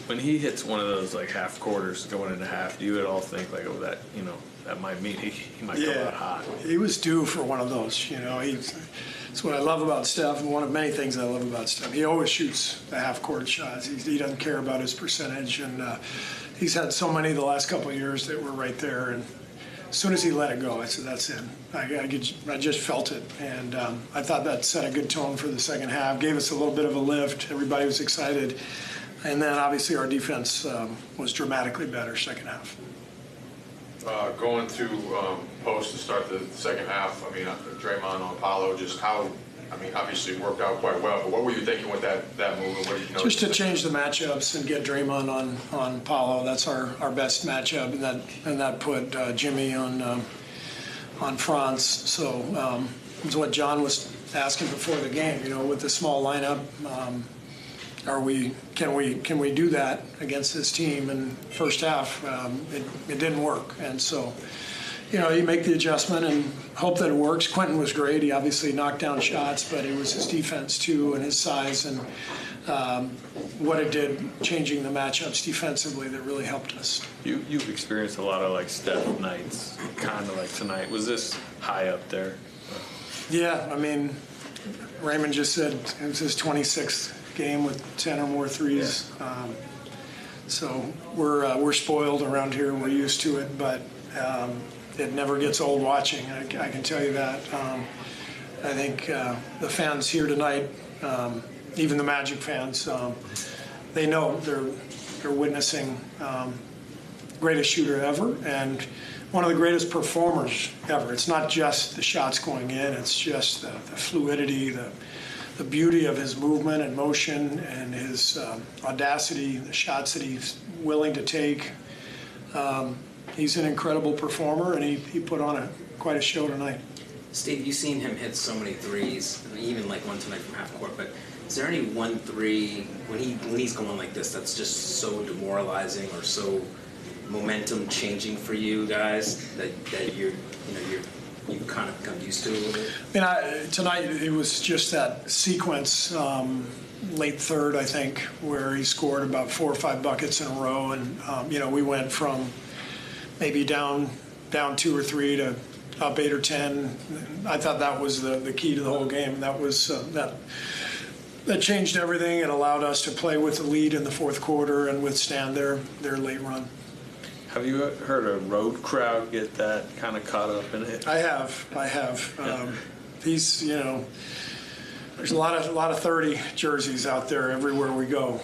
when he hits one of those like half quarters going into half, do you at all think like, oh, that that might mean he might come out hot? He was due for one of those. That's what I love about Steph, and one of many things I love about Steph. He always shoots the half-court shots. He doesn't care about his percentage, and he's had so many the last couple of years that were right there. And as soon as he let it go, I said, that's it. I just felt it, and I thought that set a good tone for the second half, gave us a little bit of a lift. Everybody was excited, and then obviously our defense was dramatically better second half. Going to post to start the second half, I mean, Draymond on Paolo, just how, I mean, obviously it worked out quite well, but what were you thinking with that move? And what did you notice? Just to change the matchups and get Draymond on Paolo. That's our best matchup, and that put Jimmy on Franz. So it's what John was asking before the game. With the small lineup, can we do that against this team? And first half, it didn't work, and so you make the adjustment and hope that it works. Quentin was great. He obviously knocked down shots, but it was his defense too and his size and what it did changing the matchups defensively that really helped us. You've experienced a lot of like Steph nights, kind of like tonight. Was this high up there? Yeah, I mean, Raymond just said it was his 26th game with 10 or more threes. Yeah. So we're spoiled around here. We're used to it, but it never gets old watching. I can tell you that. I think the fans here tonight, even the Magic fans, they know they're witnessing greatest shooter ever and one of the greatest performers ever. It's not just the shots going in; it's just the fluidity, the beauty of his movement and motion and his audacity, the shots that he's willing to take. He's an incredible performer, and he put on quite a show tonight. Steve, you've seen him hit so many threes, even like one tonight from half court, but is there any one three when he's going like this that's just so demoralizing or so momentum changing for you guys that you've kind of become used to a little bit? I mean, tonight it was just that sequence, late third, I think, where he scored about 4 or 5 buckets in a row, and we went from maybe down 2 or 3 to up 8 or 10. I thought that was the key to the whole game. That was that changed everything and allowed us to play with the lead in the fourth quarter and withstand their late run. Have you heard a road crowd get that kind of caught up in it? I have. Yeah. There's a lot of 30 jerseys out there everywhere we go.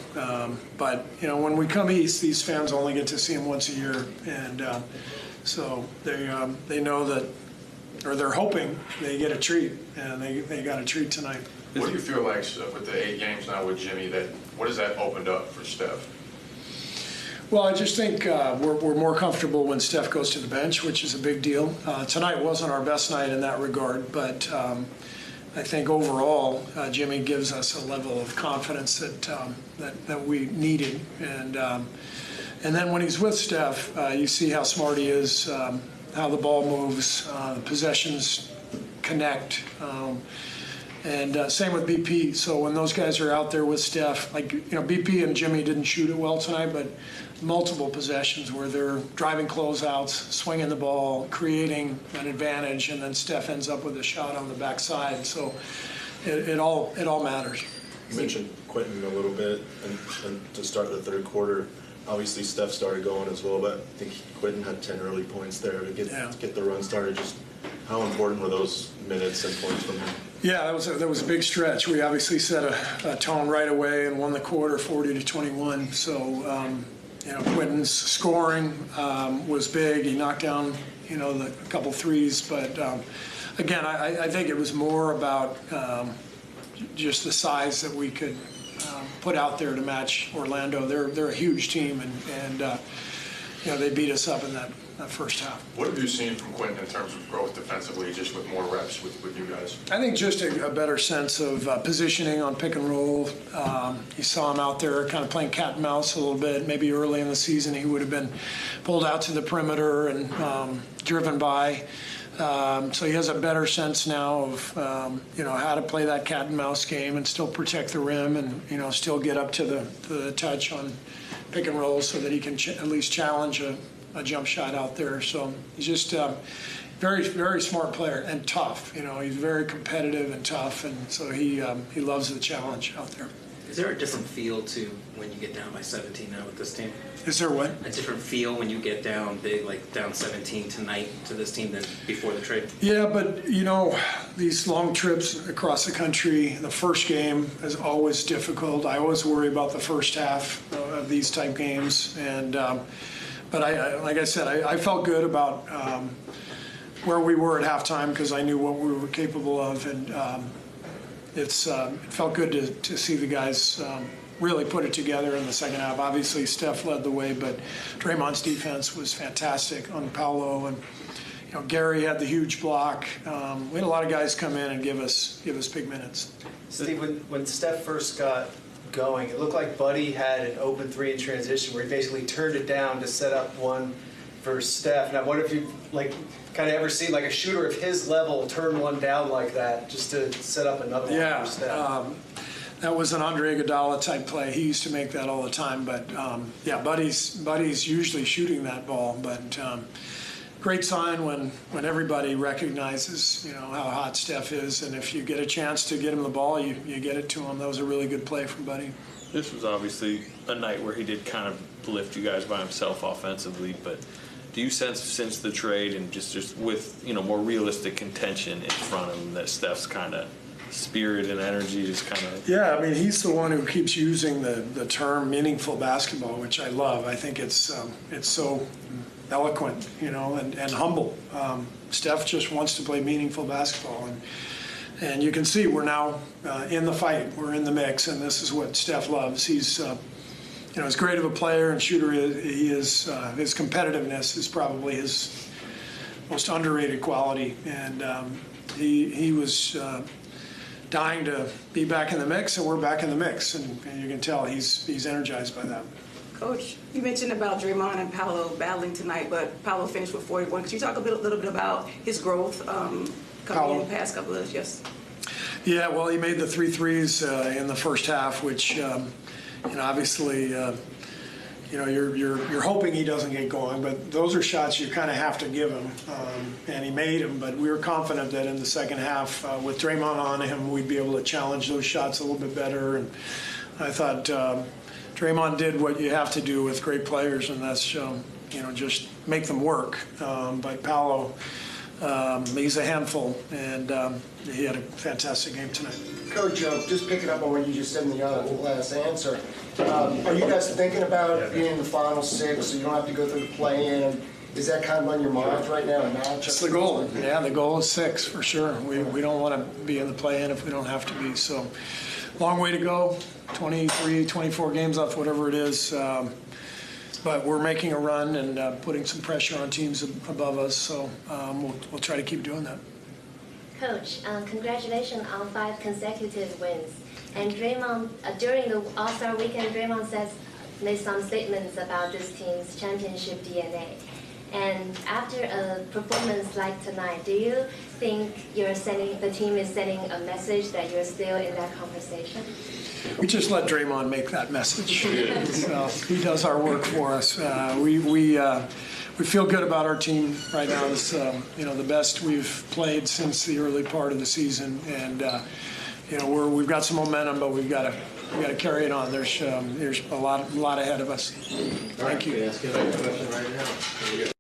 But when we come east, these fans only get to see them once a year, and so they know that, or they're hoping they get a treat, and they got a treat tonight. What do you feel like with the 8 games now with Jimmy? What has that opened up for Steph? Well, I just think we're more comfortable when Steph goes to the bench, which is a big deal. Tonight wasn't our best night in that regard, but I think overall Jimmy gives us a level of confidence that we needed. And then when he's with Steph, you see how smart he is, how the ball moves, the possessions connect. And same with BP. So when those guys are out there with Steph, like, BP and Jimmy didn't shoot it well tonight, but multiple possessions where they're driving closeouts, swinging the ball, creating an advantage, and then Steph ends up with a shot on the backside. So it all matters. You mentioned Quentin a little bit, and to start the third quarter, obviously Steph started going as well, but I think Quentin had 10 early points there to get the run started. Just how important were those minutes and points from him? Yeah, that was a big stretch. We obviously set a tone right away and won the quarter 40-21. So, Quentin's scoring was big. He knocked down, a couple threes. But, again, I think it was more about just the size that we could put out there to match Orlando. They're a huge team, and they beat us up in that first half. What have you seen from Quentin in terms of growth defensively, just with more reps with you guys? I think just a better sense of positioning on pick and roll. You saw him out there kind of playing cat and mouse a little bit. Maybe early in the season he would have been pulled out to the perimeter and driven by. So he has a better sense now of how to play that cat and mouse game and still protect the rim and still get up to the touch on pick and roll so that he can at least challenge a jump shot out there. So he's just very, very smart player and tough. You know, he's very competitive and tough, and so he loves the challenge out there. Is there a different feel to when you get down by 17 now with this team? Is there what? A different feel when you get down big, like down 17 tonight to this team than before the trade? Yeah, but you know, these long trips across the country, the first game is always difficult. I always worry about the first half of these type games, and but like I said, I felt good about where we were at halftime because I knew what we were capable of, and it felt good to see the guys really put it together in the second half. Obviously, Steph led the way, but Draymond's defense was fantastic on Paolo, and you know, Gary had the huge block. We had a lot of guys come in and give us big minutes. Steve, when Steph first got going, it looked like Buddy had an open three in transition where he basically turned it down to set up one for Steph. And I wonder if you kind of ever seen like a shooter of his level turn one down like that just to set up another one for Steph. That was an Andre Iguodala type play. He used to make that all the time. But yeah, Buddy's usually shooting that ball. But great sign when everybody recognizes, you know, how hot Steph is, and if you get a chance to get him the ball, you get it to him. That was a really good play from Buddy. This was obviously a night where he did kind of lift you guys by himself offensively, but do you sense since the trade and just with, you know, more realistic contention in front of him that Steph's kind of spirit and energy just kind of... Yeah, I mean, he's the one who keeps using the term meaningful basketball, which I love. I think it's so eloquent, you know, and humble. Steph just wants to play meaningful basketball, and you can see we're now in the fight. We're in the mix, and this is what Steph loves. He's, you know, as great of a player and shooter he is, his competitiveness is probably his most underrated quality, and he was dying to be back in the mix, and we're back in the mix, and you can tell he's energized by that. Coach, you mentioned about Draymond and Paolo battling tonight, but Paolo finished with 41. Could you talk a little bit about his growth coming in the past couple of years? Yeah, well, he made the 3 threes in the first half, which, you know, obviously, you know, you're hoping he doesn't get going, but those are shots you kind of have to give him, and he made them. But we were confident that in the second half, with Draymond on him, we'd be able to challenge those shots a little bit better. And I thought Draymond did what you have to do with great players, and that's you know, just make them work. But Paolo, he's a handful, and he had a fantastic game tonight. Coach, just picking up on what you just said in the last answer, are you guys thinking about being in the final 6 so you don't have to go through the play-in? Is that kind of on your minds right now? That's the goal. Yeah, the goal is 6 for sure. We don't want to be in the play-in if we don't have to be. So long way to go, 23, 24 games left, whatever it is. But we're making a run and putting some pressure on teams above us. So we'll try to keep doing that. Coach, congratulations on 5 consecutive wins. And Draymond, during the All-Star weekend, Draymond made some statements about this team's championship DNA. And after a performance like tonight, do you think the team is sending a message that you're still in that conversation? We just let Draymond make that message. So he does our work for us. We feel good about our team right now. It's you know, the best we've played since the early part of the season, and you know, we've got some momentum, but we've got to carry it on. There's a lot ahead of us. Thank you. Ask you a question right now.